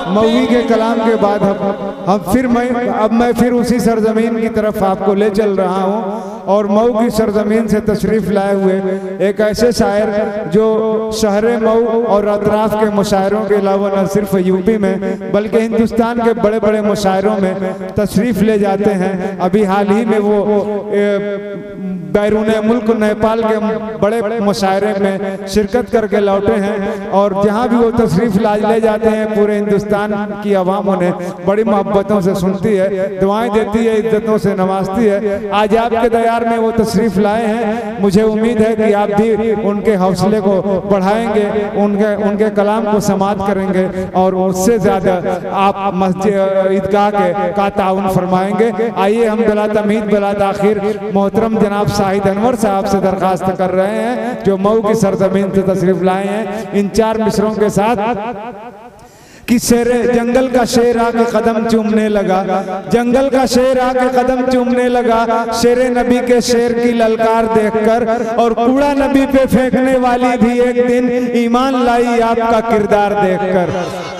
मौवी के कलाम के बाद मैं फिर उसी सरजमीन की तरफ आपको ले चल रहा हूँ और मऊ की सरजमीन से तशरीफ़ लाए हुए एक ऐसे शायर जो शहर मऊ और अतराफ के मुशायरों के अलावा न सिर्फ यूपी में बल्कि हिंदुस्तान के बड़े बड़े मुशायरों में तशरीफ़ ले जाते हैं। अभी हाल ही में वो बैरून मुल्क नेपाल के बड़े मुशायरे में शिरकत करके लौटे हैं और जहाँ भी वो तशरीफ़ ले जाते हैं पूरे हिंदुस्तान की आवाम उन्हें बड़ी मोहब्बतों से सुनती है, दुआएं देती है, इज्जतों से नवाजती है। आज आपके दयार में वो तशरीफ़ लाए हैं। मुझे उम्मीद है कि आप भी उनके हौसले को बढ़ाएंगे, उनके कलाम को समाअत करेंगे और उससे ज़्यादा आप मस्जिद ईदगाह का ताउन फरमाएंगे। आइए हम बिला तमहीद बिला ताखिर मोहतरम जनाब शाहिद अनवर साहब से दरख्वास्त कर रहे हैं जो मऊ की सरजमीन से तशरीफ लाए हैं इन 4 मिसरों के साथ कि शेर जंगल का शेर आके कदम चूमने लगा, जंगल का शेर आके कदम चूमने लगा शेर नबी के शेर की ललकार देखकर और कूड़ा नबी पे फेंकने वाली भी एक दिन ईमान लाई आपका किरदार देखकर।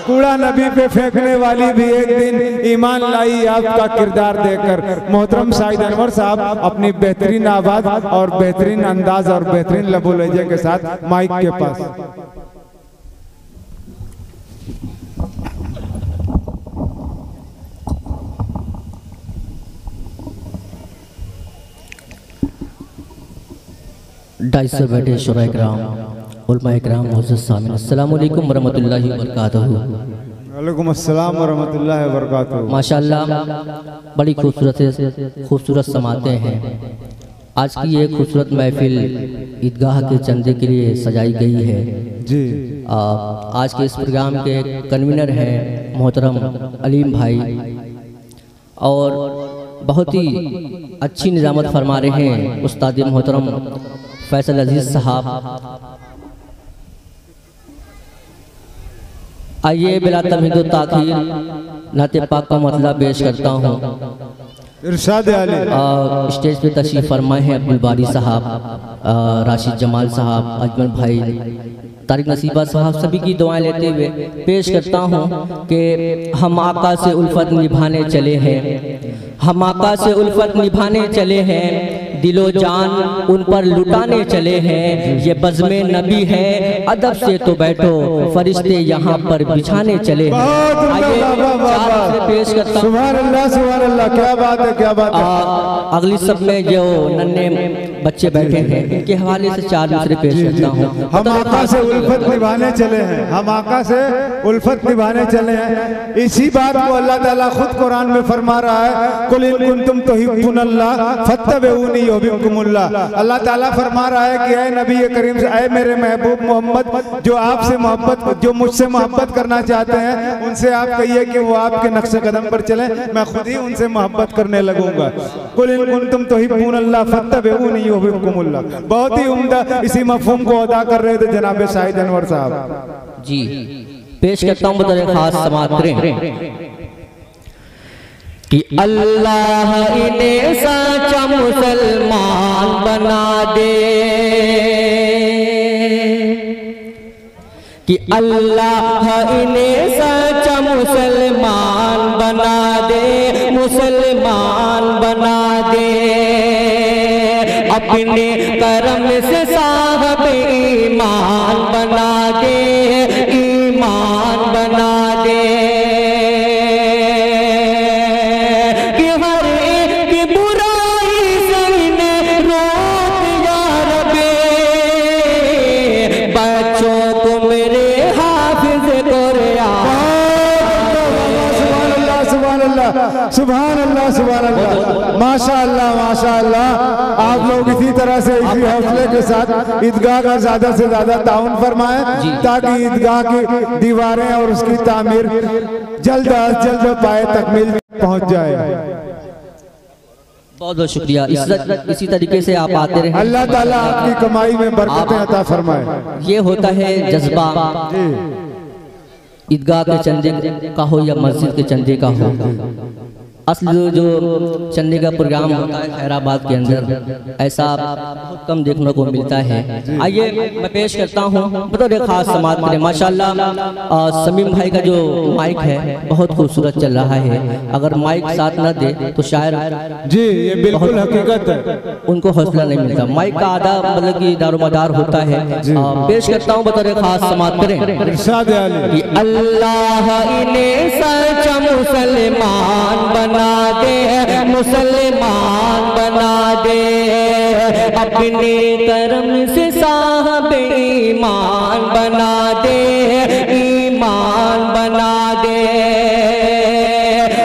कूड़ा नबी पे फेंकने वाली भी एक दिन ईमान लाई आपका किरदार देखकर। मोहतरम शाहिद अनवर साहब अपनी बेहतरीन आवाज और बेहतरीन अंदाज और बेहतरीन लबो लहजे के साथ माइक के पास। ढाई सौ बैठे शुरा इकराम उलमा इकराम अस्सलाम वालेकुम वरहमतुल्लाहि वबरकातुहू। वालेकुम अस्सलाम वरहमतुल्लाहि वबरकातुहू। माशाअल्लाह बड़ी खूबसूरत समाते हैं। आज की ये खूबसूरत महफिल ईदगाह के चंदे के लिए सजाई गई है जी। आज के इस प्रोग्राम के कन्वीनर हैं मोहतरम अलीम भाई और बहुत ही अच्छी निजामत फरमा रहे हैं उस्ताद मोहतरम फैसल अजीज साहब। आइए बिला तमहीद ताखीर नाते पाक का मतलब पेश करता हूँ। इरशाद आली स्टेज पे तशरीफ फरमाए हैं अब्दुल बारी साहब, राशिद जमाल साहब, अजमल भाई, तारिक नसीबा साहब, सभी की दुआएं लेते हुए पेश करता हूँ कि हम आका से उल्फत निभाने चले हैं, हम आका से उल्फत निभाने चले हैं, दिलो जान उन पर लुटाने चले हैं। ये बज़्मे नबी है अदब से तो बैठो फरिश्ते यहाँ पर बिछाने चले हैं। आइए पेश करता हूँ। सुभान अल्लाह सुभान अल्लाह, क्या बात है क्या बात है। अगली सब में जो नन्हे बच्चे बैठे हैं इनके हवाले से 4 मिसरे पेश करता हूँ। हम आका से उल्फत निभाने चले हैं, हम आका से उल्फत निभाने चले हैं। इसी बात को अल्लाह ताला खुद कुरान में फरमा रहा है, कुल इन कुंतुम तुहिब्बुनल्लाह फत्तबिऊनी युहिब्बुकुमुल्लाह। अल्लाह ताला फरमा रहा है कि ऐ नबी करीम से, ऐ मेरे महबूब मोहम्मद, जो आपसे मोहब्बत, जो मुझसे मोहब्बत करना चाहते हैं उनसे आप कहिए कि वो आपके नक्शे कदम पर चले, मैं खुद ही उनसे मोहब्बत करने लगूंगा। कुल इन कुंतुम तुहिब्बुनल्लाह फत्तबिऊनी युहिब्बुकुमुल्लाह। बहुत ही उम्दा इसी मफहूम को अदा कर रहे थे जनाब शाहिद अनवर साहब जी। पेश करता हूँ बतौर खास समात्रें कि अल्लाह इन्हें सच्चा मुसलमान बना दे, कि अल्लाह इन्हें सच्चा मुसलमान बना दे, मुसलमान बना दे, अपने करम से साहब ईमान बना दे, ईमान बना दे, कि हर एक की बुराई से इन्हें रोक या रबे, बच्चों को मेरे हाफिज कुरान। सुभान अल्लाह सुभान अल्लाह सुभान अल्लाह, माशाअल्लाह माशाअल्लाह। आप लोग इसी तरह से इसी हौसले के साथ ईदगाह का ज्यादा से ज्यादा ताउन फरमाएं ताकि ईदगाह की दीवारें और उसकी तामीर जल्द अज जल्द पाए तकमील पहुंच जाए। बहुत बहुत शुक्रिया। इसी तरीके से आप आते रहे, अल्लाह ताला आपकी कमाई में बरकतें अता फरमाए। ये होता है जज्बा, ईदगाह के चंदे का हो या मस्जिद के चंदे का हो। असल जो चंदे का प्रोग्राम होता है खैराबाद के अंदर, ऐसा बहुत कम देखने को मिलता है। आइए मैं पेश करता हूँ बतौर खास समाज के। माशाल्लाह समीम भाई का जो माइक है बहुत खूबसूरत चल रहा है। अगर माइक साथ न दे तो शायद जी ये बिल्कुल हकीकत है, उनको हौसला नहीं मिलता। माइक का आधा मतलब कि दारोमदार होता है। पेश करता हूँ बतौर खास समाज करें। इरशाद आली अल्लाह इन्हें सच्चा मुसलमान बना दे, मुसलमान बना दे, अपने कर्म से साहब ईमान बना दे, ईमान बना दे।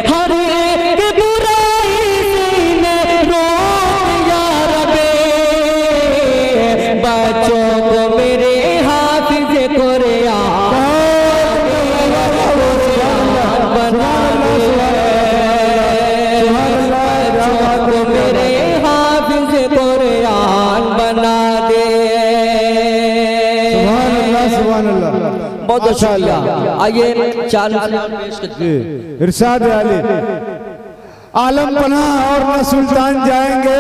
हर एक बुराई से इन्हें रोक या रब्बे, बच्चों को मेरे हाफिज़ कुरान बना दे, मेरे हाफिज़ कुरान बना दे। सुभान अल्लाह। बहुत शुक्रिया। आइए चार पेश करते हैं। इरशाद आली आलम पनाह और न सुल्तान जाएंगे,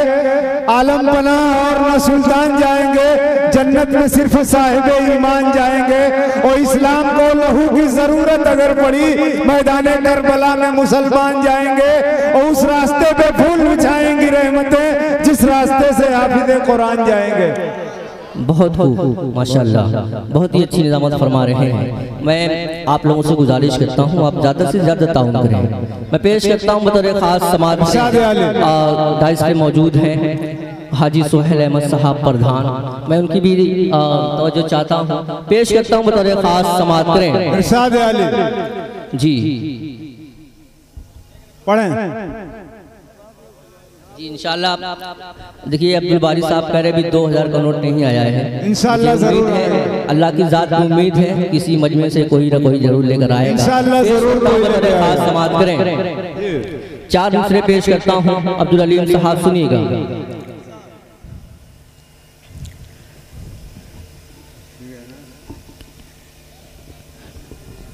आलम पनाह और न सुल्तान जाएंगे, जन्नत में सिर्फ साहिब ईमान जाएंगे। और इस्लाम को लहू की जरूरत अगर पड़ी मैदान करबला में मुसलमान जाएंगे, और उस रास्ते पे फूल बिछाएंगी रहमतें जिस रास्ते से हाफिज़ कुरान जाएंगे। बहुत खूब माशाल्लाह, बहुत ही अच्छी निज़ामत फरमा रहे हैं। मैं आप लोगों से गुजारिश करता हूँ आप ज़्यादा से ज़्यादा ताउन करें। मैं पेश करता हूँ बतौर खास समाज दाइस पे मौजूद हैं हाजी सोहेल अहमद साहब प्रधान। मैं उनकी भी तवज्जो चाहता हूँ। पेश करता हूँ बतौर खास समाज करें। इरशाद आली जी पढ़ें जी इंशाल्लाह। देखिए अब्दुल बारी साहब कह रहे भी 2000 का नोट नहीं आया है। इंशाल्लाह जरूर है, अल्लाह की जात की उम्मीद है किसी मजमे से कोई ना कोई जरूर लेकर आएगा। इंशाल्लाह जरूर खास समाज करें। चार दूसरे पेश करता हूँ। अब्दुल अलीम साहब सुनिएगा।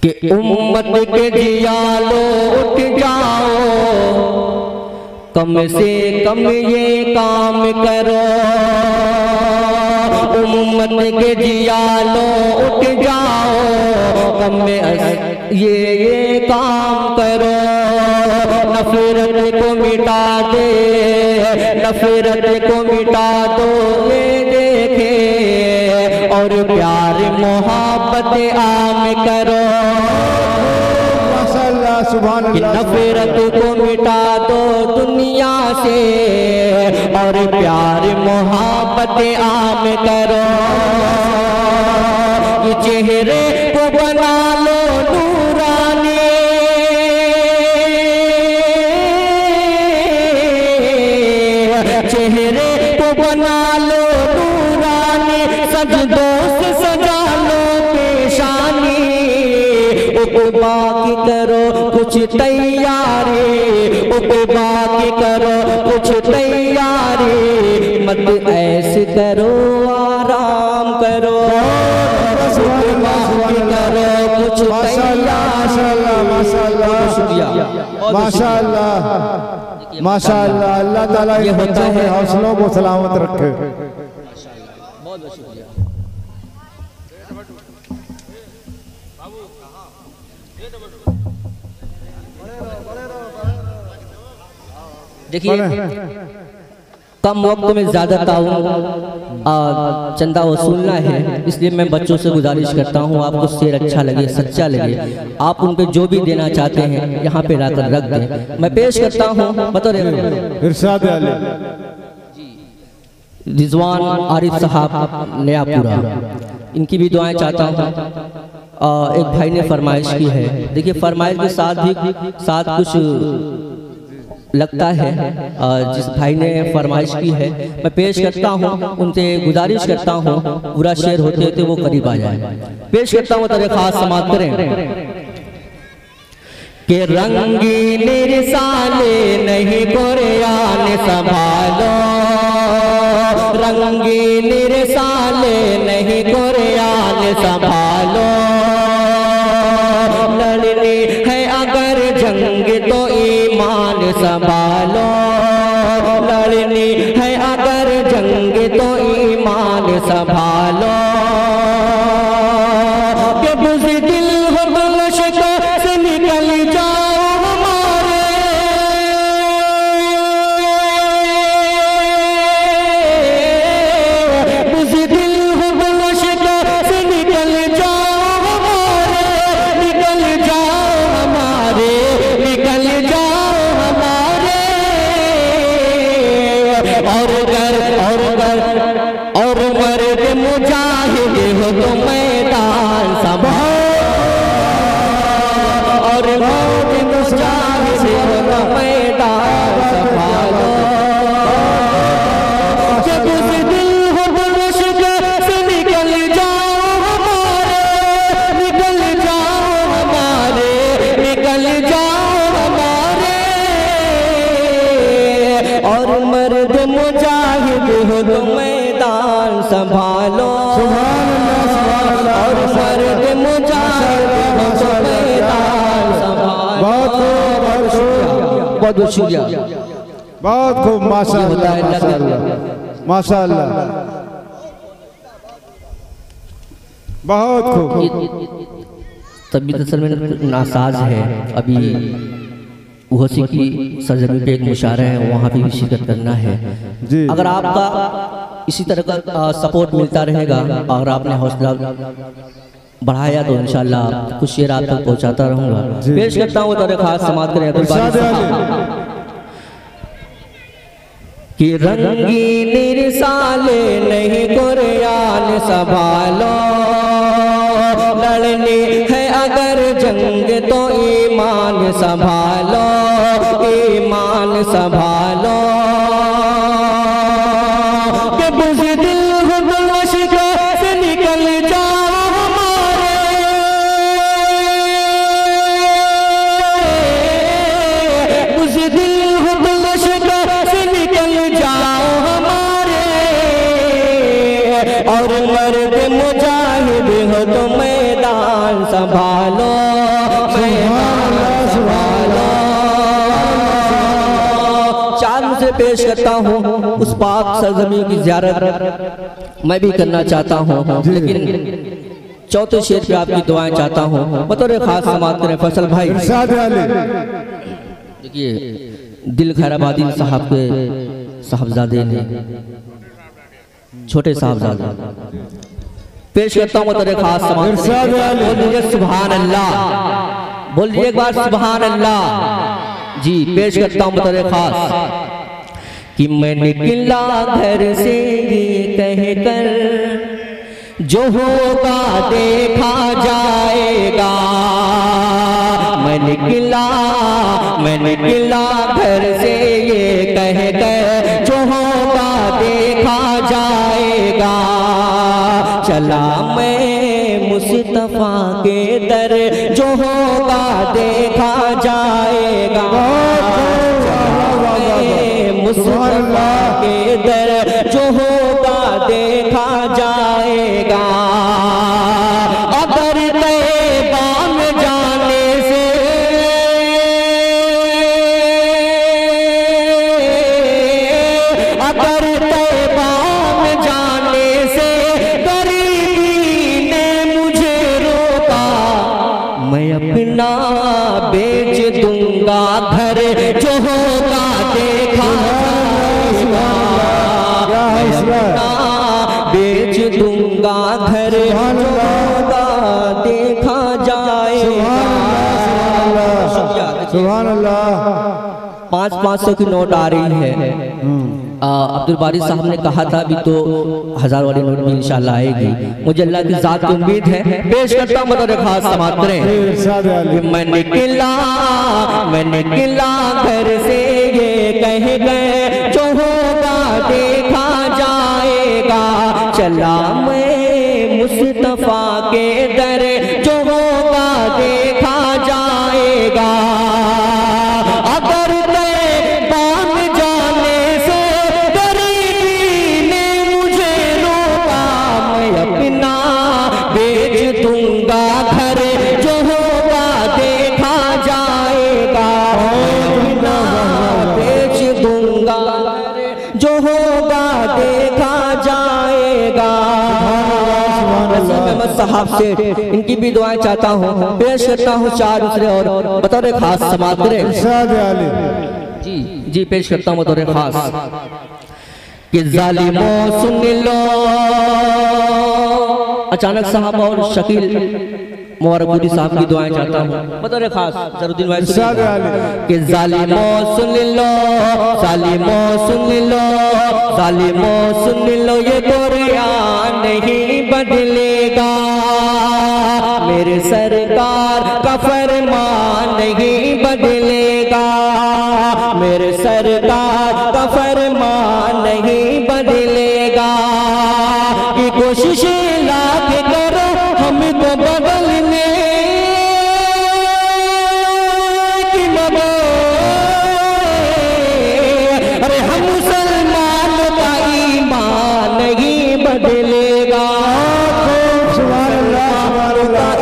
कि उम्मत के जियालो उठ जाओ, कम से कम ये काम करो, उम्मत के जियालो उठ जाओ, कम ये काम करो। नफरत को मिटा दे, नफरत को मिटा दो ये देखे, और प्यार मोहब्बत आम करो। सुभान अल्लाह। नफरत को मिटा दो दुनिया से, और प्यार मोहब्बत आम करो। ये चेहरे को बना लो नूरानी, चेहरे को बना लो नूरानी, सजदों से सजा लो पेशानी। बाकी करो कुछ तैयारी, बाकी करो कुछ तैयारी, मत ऐसे करो आराम करो, बाकी करो कुछ तैयारी। माशाअल्लाह माशाअल्लाह। अल्लाह ताला ये बच्चों के हौसलों को सलामत रखे। बहुत शुक्रिया। देखिए कम वक्त में ज्यादा ताउन चंदा वसूलना है, इसलिए मैं बच्चों से गुजारिश करता हूँ आपको शेर अच्छा लगे सच्चा लगे आप उनको जो भी देना चाहते हैं यहाँ पे लाकर रख दें। मैं पेश करता हूँ बतौर इरशाद आली रिजवान आरिफ साहब नयापुरा, इनकी भी दुआएं चाहता हूँ। एक भाई ने फरमाइश की है, देखिए फरमाइश के साथ कुछ लगता है। जिस भाई ने फरमाइश की है मैं पेश करता हूँ, उनसे गुजारिश करता हूँ पूरा शेर होते होते वो करीब आ जाए। पेश करता हूँ तेरे खास समाप्त करें कि रंगीन रिसाले नहीं कुरान संभालो, रंगीन रिसाले नहीं कुरान संभालो, लड़नी है अगर जंग तो ईमान संभालो, लड़नी है अगर जंग तो ईमान संभालो। कि बुज़दिल हो मुश्किल से निकल जाओ हमारे, बुज़दिल हो मुश्किल से निकल जाओ हमारे, निकल जाओ हमारे, निकल जाओ हमारे। और मर्द मुजाहिद हो तो मैदान संभालो, और मर्द मुजाहिद हो तो मैदान संभालो। जब उस दिल हो मुश्किल से निकल जाओ हमारे, निकल जाओ हमारे, निकल जाओ हमारे। और मर्द मुजाहिद हो तो मैदान संभालो, और मर्द मुजाहिद हो तो मैदान संभालो। बहुत बहुत शुक्रिया, बहुत खूब, माशाअल्लाह माशाअल्लाह, बहुत खूब। तबीयत असल में नासाज है, अभी उहसी की सरजमी पे एक मुशायरा है, वहाँ पे भी शिरकत करना है जी। अगर आपका इसी तरह का सपोर्ट मिलता रहेगा और आपने हौसला बढ़ाया तो इंशाल्लाह कुछ शेर आप तक पहुँचाता रहूँगा। पेश करता हूँ तो खास समाप्त करें कि रंगीन रिसाले नहीं कुरान संभालो, लड़नी है अगर जंग तो ईमान संभालो, ईमान संभालो। कि बुज़दिल हो मुश्किल से निकल जाओ हमारे, बुज़दिल हो मुश्किल से निकल जाओ हमारे। और मर्द मुजाहिद हो तो मैदान संभालो, मैदान संभालो। चांद से पेश करता हूँ उस पाक सरजमीन की ज़ियारत मैं भी करना चाहता हूँ, लेकिन चौथे शेर पे आपकी दुआएं चाहता हूँ। बतौर खास समाप्त करें फैसल भाई। देखिए दिल खैराबादी साहब के साहबजादे ने, छोटे साहबजादे पेश करता हूँ बतौर खास समाप्त। बोलिए सुभान अल्लाह, बोलिए एक बार सुभान अल्लाह जी। पेश करता हूँ बतौर खास कि मैं निकला घर से ये कह कर जो होगा देखा जाएगा। मैं निकला घर से ये कह कर जो होगा देखा जाएगा। चला मैं मुस्तफा के दर जो होगा देखा जाएगा। मुस्तफा के दर जो होगा देखा जाएगा। अगर तैबा में जाने से, अगर तैबा में जाने से गरीबी ने मुझे रोका, मैं अपना बेच दूंगा घर जो होगा देखा जाएगा। बेच दूंगा घर जो होगा देखा जाएगा। सुभान अल्लाह। 500 की नोट आ रही है। अब्दुल बारी साहब ने कहा था अभी तो 1000 वाली नोट भी इंशाल्लाह आएगी। मुझे अल्लाह की जात की उम्मीद है। पेश करता हूँ बतौर खास समाप्त करें। मैं निकला घर से ये कह गए जो होगा देखा जाएगा। चला मैं मुस्तफा के दर जो होगा देखा जाएगा। अगर तैबा में जाने से गरीबी ने मुझे रोका, मैं अपना बेच दूंगा घर जो होगा देखा जाएगा। नसीम अहमद साहब से इनकी भी दुआएं चाहता हूँ। पेश करता हूँ चार दूसरे और बतौर खास समाअत करें। इरशाद आली। जी जी पेश करता हूँ बतौर खास कि जालिमों सुन लो। अचानक साहब और शकील मुबारकपुरी साहब की दुआएं चाहता हूँ बतौर खास जरूद्दीन भाई कि जालिमों सुन लो, जालिमों सुन लो, जालिमों सुन लो, ये कुरान नहीं बदलेगा, मेरे सरकार का फरमान नहीं बदलेगा, मेरे सरकार का फरमान नहीं बदलेगा। कि कोशिश लाख करो हमको बदलने की, मगर अरे हम मुसलमान का ईमान नहीं बदलेगा, सुभान अल्लाह, सुभान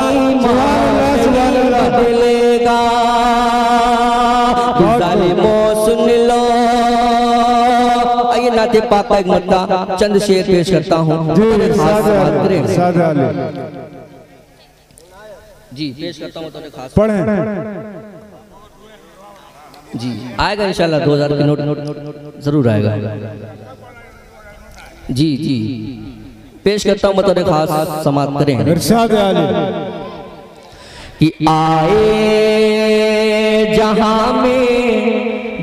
अल्लाह, बदलेगा। जालिमों सुन लो। आइए नाते पाक का एक मत्ता चंद शेर पेश करता हूँ। जी पेश करता हूँ तो खास पढ़ें जी आएगा इंशाल्लाह 2000 के नोट जरूर आएगा। जी जी पेश करता हूँ तो खास समाप्त करें। इरशाद आली कि आए जहां में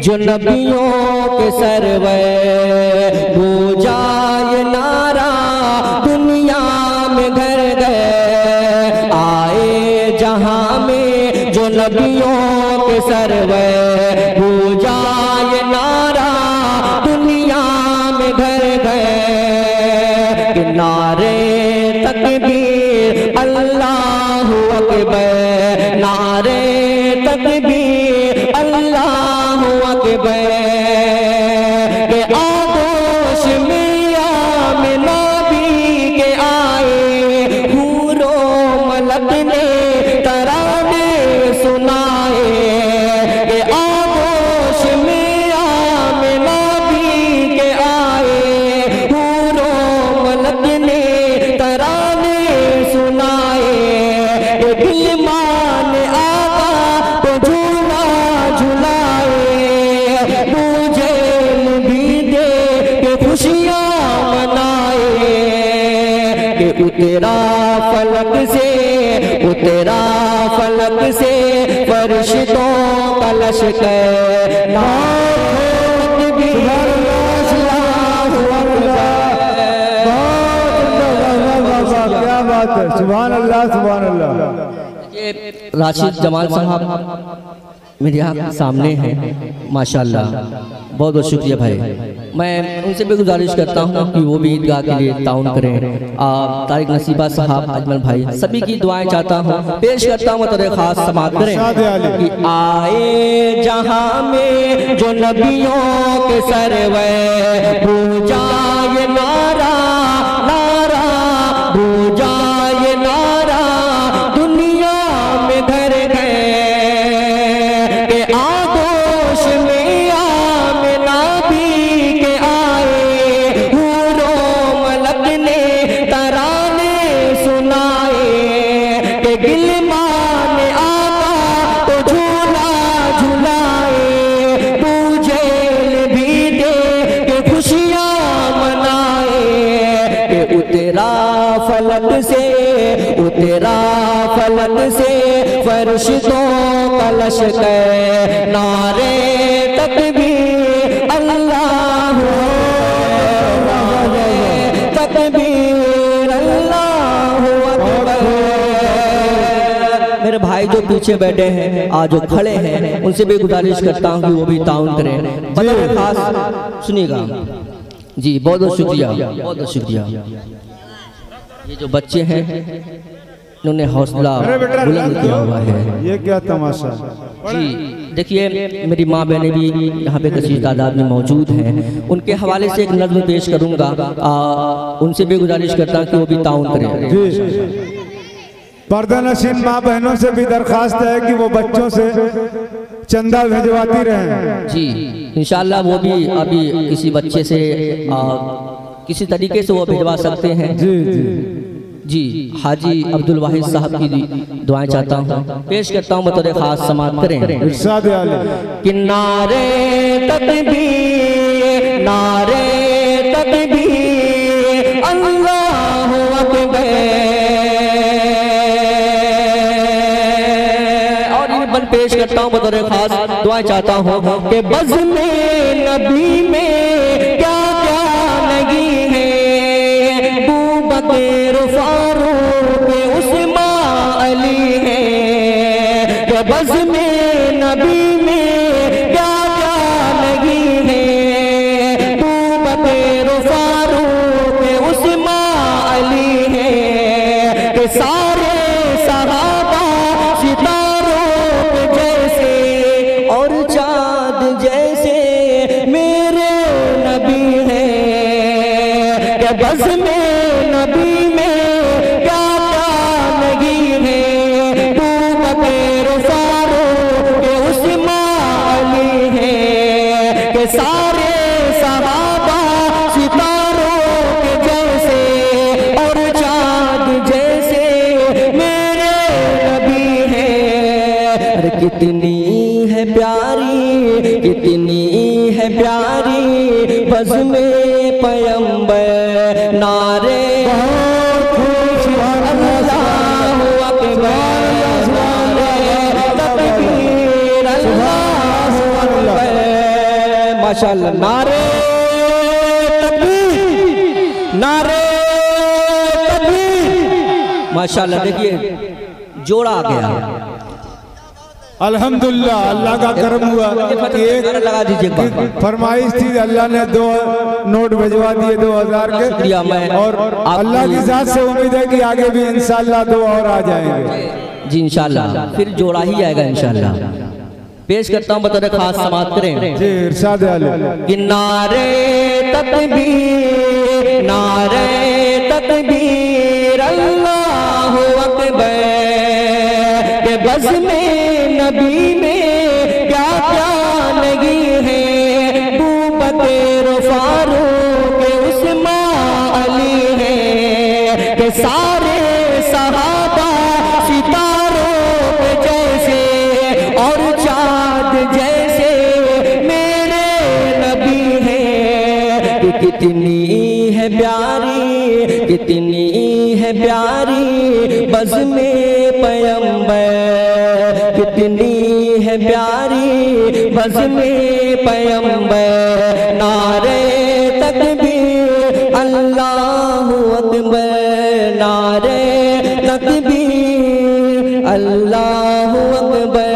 जो नबियों के सरवर, गूंजा ये नारा दुनिया में घर गए। आए जहां में जो नबियों के सरवर, गूंजा ये नारा दुनिया में घर गए। कि नारे तकबीर अल्लाहु अकबर, नारे तकबीर अल्लाहु अकबर। के आगोश में आमिना भी के आए, हूरो मलक ने तराने सुनाए। के आगोश में आमिना भी के आए, हूरो मलक ने तराने सुनाए। दिल मान आका तो झूला झुलाए, मुझे भी दे के खुशियाँ मनाए। कि उतरा फलक से, उतरा फलक से फरिश्तों का लश्कर, नाथ भी क्या बात है, सुभान अल्लाह, सुभान अल्लाह। राशिद जमाल साहब मेरे यहाँ सामने हैं माशाल्लाह, बहुत बहुत शुक्रिया भाई। मैं उनसे भी गुजारिश करता हूँ कि वो भी ईदगाह के लिए ताउन करें। तारिक नसीबा साहब, अजमल भाई, सभी की दुआएं चाहता हूँ। पेश करता हूँ तो खास समाप्त करें। कि आए जहाँ में जो नबियों के सरवर, गूंजा ये नारा, नारा गूंजा ये नारा दुनिया में घर गए। के आगोश में आमिना भी के आए, हूरो मलक ने तराने सुनाए। के गिलमान आका तो झूला झुलाए, मुझे भी दे के खुशियाँ मनाए। के उतरा फलक से, उतरा फलक से फरिश्तों का लश्कर, नारे तकबीर अल्लाहु अकबर, तकबीर अल्लाहु अकबर। मेरे भाई जो पीछे बैठे हैं, आज जो खड़े हैं, उनसे भी गुजारिश करता हूँ कि वो भी ताउन करें। बड़े खास सुनिएगा जी, बहुत बहुत शुक्रिया, बहुत बहुत शुक्रिया। ये जो बच्चे हैं इन्होंने हौसला बुलंद किया हुआ है। ये क्या तमाशा जी देखिए, मेरी माँ बहनें भी यहाँ पे कसीर तादाद में मौजूद हैं। उनके हवाले से एक नज़्म पेश करूँगा, उनसे भी गुजारिश करता हूँ कि वो भी ताउन करें। जी पर्दा नशीन माँ बहनों से भी दरखास्त है कि वो बच्चों से चंदा भिजवाती रहें। जी इंशाल्लाह वो भी अभी किसी बच्चे से किसी तरीके से वो भिजवा सकते हैं। जी जी जी हाजी अब्दुल वाहिद साहब की दुआएं चाहता हूँ, पेश करता हूँ बतौर खास समाअत करें। इरशाद आले कि नारे तकबीर, नारे तकबीर, अल्लाहु अकबर। और ये बन पेश करता हूँ बतौर खास दुआएं चाहता हूँ कि बज़्म नबी में क्या क्या लगी है, बूबकर फारूक उस्मान अली है। कि बज़्म नबी में क्या क्या लगी है, बूबकर फारूक उस्मान अली है। कि सारे सहाबा सितारों जैसे और चाँद जैसे मेरे नबी हैं। कि बज़्म नबी में क्या क्या लगी है, बूबकर फारूक उस्मान अली है। कि सारे सहाबा सितारों के जैसे और चाँद जैसे मेरे नबी हैं। अरे कितनी है प्यारी, कितनी है प्यारी बज़्म पैगंबर। नारे अल्लाहु अकबर, नारे तकबीर, अल्लाहु अकबर। माशाअल्लाह, नारे तकबीर, नारे तकबीर। माशाअल्लाह, देखिए जोड़ा आ गया। अल्हम्दुलिल्लाह, अल्लाह का करम हुआ कि एक लगा दीजिए फरमाइश थी, अल्लाह ने 2 नोट भिजवा दिए 2000 के, और अल्लाह की जात से उम्मीद है कि आगे भी इंशाअल्लाह 2 और आ जाएंगे जी इंशाअल्लाह, फिर जोड़ा ही आएगा इंशाअल्लाह। पेश करता हूँ बतौर खास समाअत करें। जी इरशाद आले कि नारे तकबीर, नारे तकबीर, अल्लाहु अकबर। के बज़्म नबी में क्या क्या लगी है, बूबकर फारूक उस्मान अली है। कि सारे सहाबा सितारों के जैसे और चाँद जैसे मेरे नबी हैं। कि कितनी है प्यारी, कितनी है प्यारी बज़्म पैगंबर। कितनी है प्यारी बज़्म पैगंबर। नारे तकबीर, अल्लाहु अकबर, नारे तकबीर, अल्लाहु अकबर।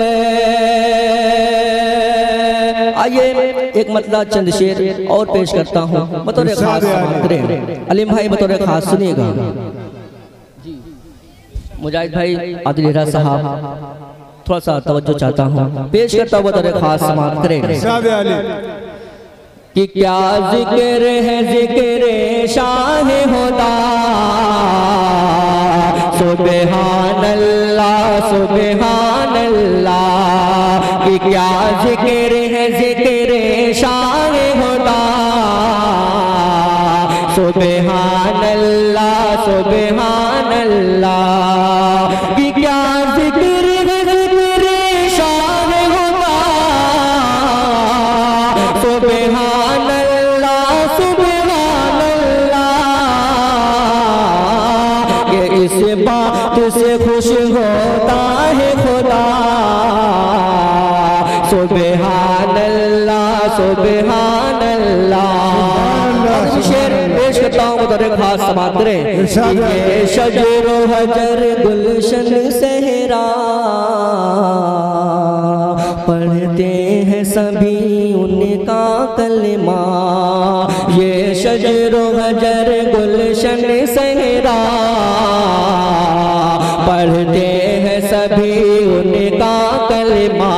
आइए एक मतलब चंद शेर और पेश करता हूँ बतौर खास समाअत करें। अलीम भाई बतौर खास सुनिएगा। मुजाहिद भाई आदिल हिरा साहब थोड़ा सा तवज्जो चाहता हूँ, पेश करता हुआ बतौर खास समाअत करें। इरशाद आले कि क्या जिक्र है जिक्र शाह खुदा, सुबहान अल्लाह सुबहान अल्लाह। कि क्या जिक्र है जिक्र शाह खुदा, सुबहान अल्लाह सुबहान अल्लाह। कि क्या जिक्र है जिक्र शाह खुदा, सुबहान अल्लाह सुबहान अल्लाह। कि इस बात से खुश होता है खुदा, सुबहान अल्लाह सुबहान अल्लाह। शेर पेश करता हूँ बतौर खास समाअत करें। ये शजर हजर गुलशन सहरा, पढ़ते हैं सभी उनका कलमा। ये शजर हजर गुलशन सहरा, पढ़ते हैं सभी उनका कलमा।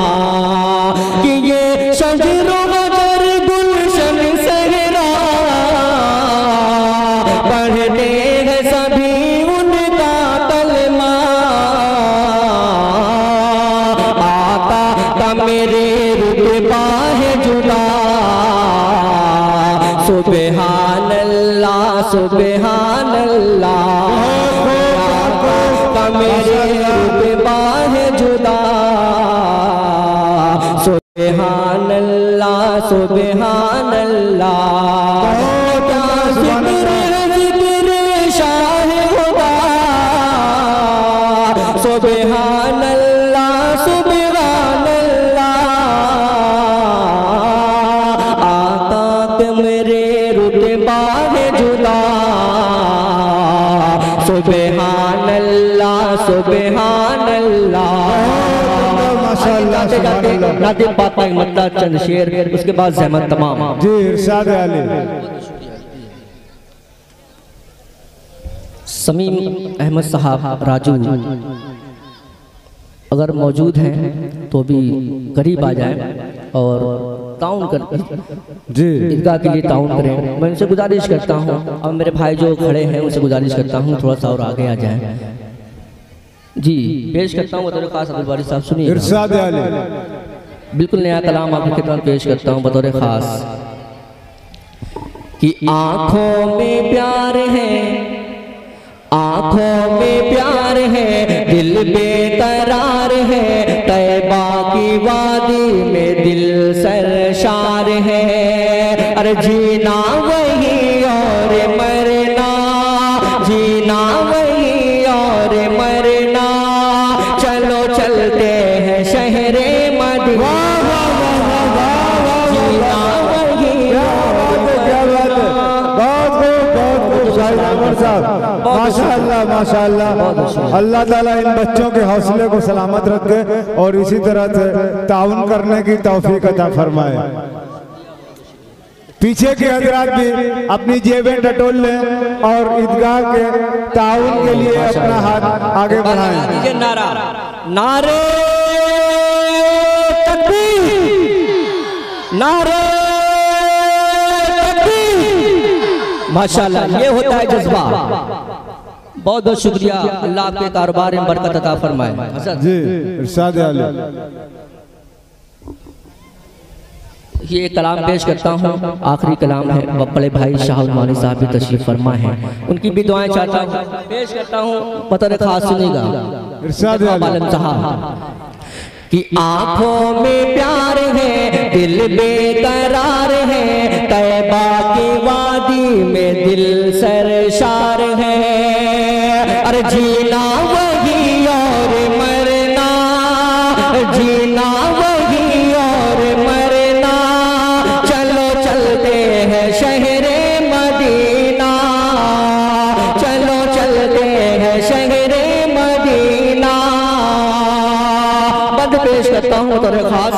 कि ये शजर हजर गुलशन सहरा, पढ़ते हैं सभी उनका कलमा। आका का मेरे रुतबा है जुदा, सुबहान अल्लाह सुबहान अल्लाह। का मेरे रुतबा है जुदा। सुबहान अल्लाह सुबहान अल्लाह, क्या जिक्र शाह खुदा। सुबहान अल्लाह सुबहान अल्लाह, आका के मेरे रुतबा है जुदा। सुबहान अल्लाह सुबहान अल्लाह। नाते पाक का मतलब चंद शेर, उसके बाद ज़हमत तमाम। जी इरशाद आले। समीम अहमद साहब राजू अगर मौजूद हैं तो भी करीब आ जाएं और ताउन कर जी ईदगाह के लिए ताउन करें। मैं उनसे गुजारिश करता हूं, और मेरे भाई जो खड़े हैं उनसे गुजारिश करता हूं थोड़ा सा और आगे आ जाएं। जी पेश करता हूँ बतौर खास अब्दुल बारी साहब, सुनिए। इरशाद आले। बिल्कुल नया कलाम आपकी खिदमत पेश करता हूँ बतौर खास कि आँखों में प्यार है, आँखों में प्यार है, दिल बेकरार है, तैबा की वादी में दिल सरशार है। अरे जीना वही और मरना, जीना वही और मरना, चलो चलते हैं शहरे मदीना। जीना वही माशाअल्लाह माशाअल्लाह। अल्लाह ताला इन बच्चों के हौसले को सलामत रखे और इसी तरह से ताउन करने की तौफीक अता फरमाए। पीछे के हजरात भी अपनी जेबें टटोल लें और ईदगाह के ताउन के लिए अपना हाथ आगे बढ़ाएं। नारा नारे तकबीर, नारे माशाअल्लाह, ये होता है जज्बा। बहुत बहुत शुक्रिया, अल्लाह आपके कारोबार में बरकत अता फरमाए। जी इरशाद आले। ये कलाम पेश करता हूँ, आखिरी कलाम है। बड़े भाई शाह उस्मानी साहब भी तशरीफ फरमा है, उनकी भी दुआएं चाहता हूँ, पेश करता हूँ बतौर खास, सुनेगा। इरशाद आले साहब कि आँखों में प्यार है, दिल बेकरार है, तैबा की वादी में दिल सरशार है। अरे जीना वही और मरना, जीना वही और मरना, चलो चलते हैं शहरे मदीना, चलो चलते हैं शहरे मदीना। बद पेश करता हूँ तो खास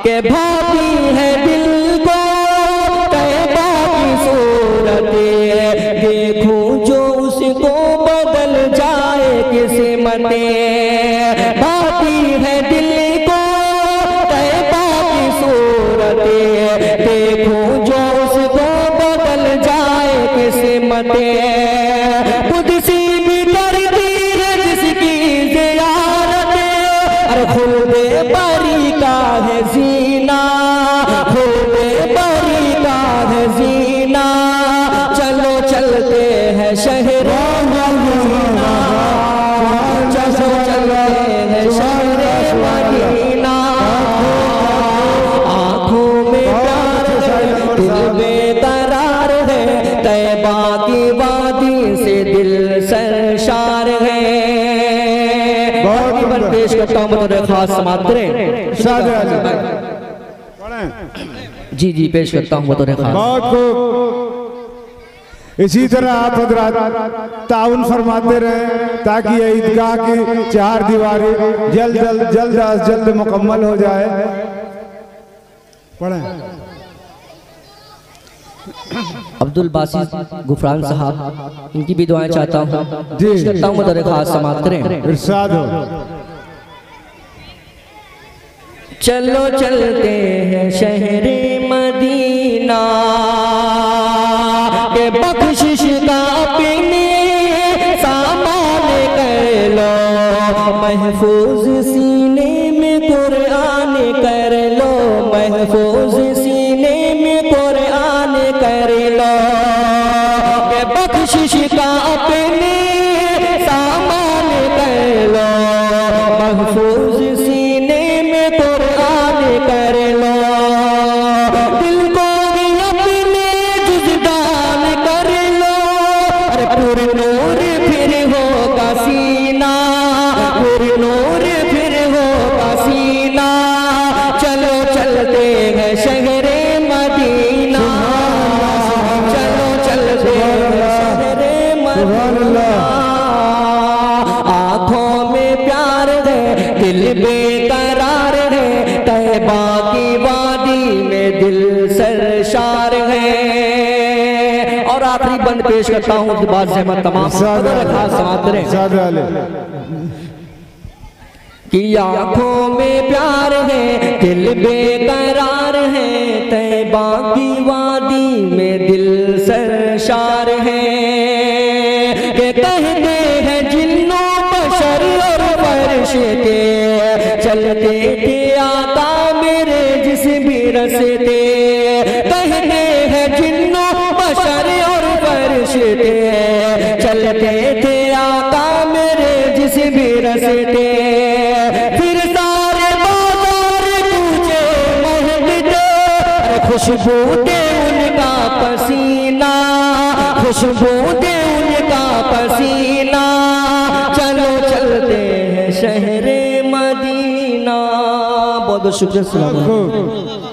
के भाती है दिल को तैबा की सूरत, देखूं जो उसको बदल जाए किस्मते। भाती है दिल को तैबा की सूरत, देखूं जो उसको बदल जाए किस्मते। कुदसी भी करती है जिसकी ज़ियारत, अरे खुदे बरी का है जीना, खुदे बरी का है जीना, चलो चलते हैं शहरों मदीना, चलो चलते हैं शहरे मदीना। आँखों में प्यार है, दिल बेकरार है, तैबा की वादी से दिल सरशार है। बहुत पेश करता हूँ बतौर खास, समाप्त करें। जी जी पेश करता हूँ बतौर खास। बहुत खूब। इसी तरह आप हजरात ताउन फरमाते रहे ताकि ये ईदगाह की चार दीवारी जल्द अज जल्द मुकम्मल हो जाए। पढ़ें। अब्दुल बासित गुफरान साहब, इनकी भी दुआएं चाहता हूँ, पेश करता हूँ बतौर खास, समाप्त करें। इरशाद हो। चलो चलते हैं शहरे मदीना, के बख्शिश का अपने सामान कर लो, महफूज सीने में कुरान कर लो, महफूज सीने में कुरान कर लो, के बख्शिश का अपने सामान कर बेकरार है, तैबा की वादी में दिल सरशार है। और आखिरी बंद पेश करता हूँ, उसके बाद से मैं तमाम कि आँखों में प्यार है, दिल बेकरार है, तैबा की वादी में दिल सरशार है। के कहते हैं जिन्नों बशर और फर्श के, चलते थे आका मेरे जिस्म रसते। कहते हैं जिन्नों बशर और फर्श के, चलते थे आका मेरे जिस्म रसते। खुशबू दे उनका पसीना, खुशबू दे उनका पसीना, चलो चलते हैं शहरे मदीना। बहुत बहुत शुक्रिया।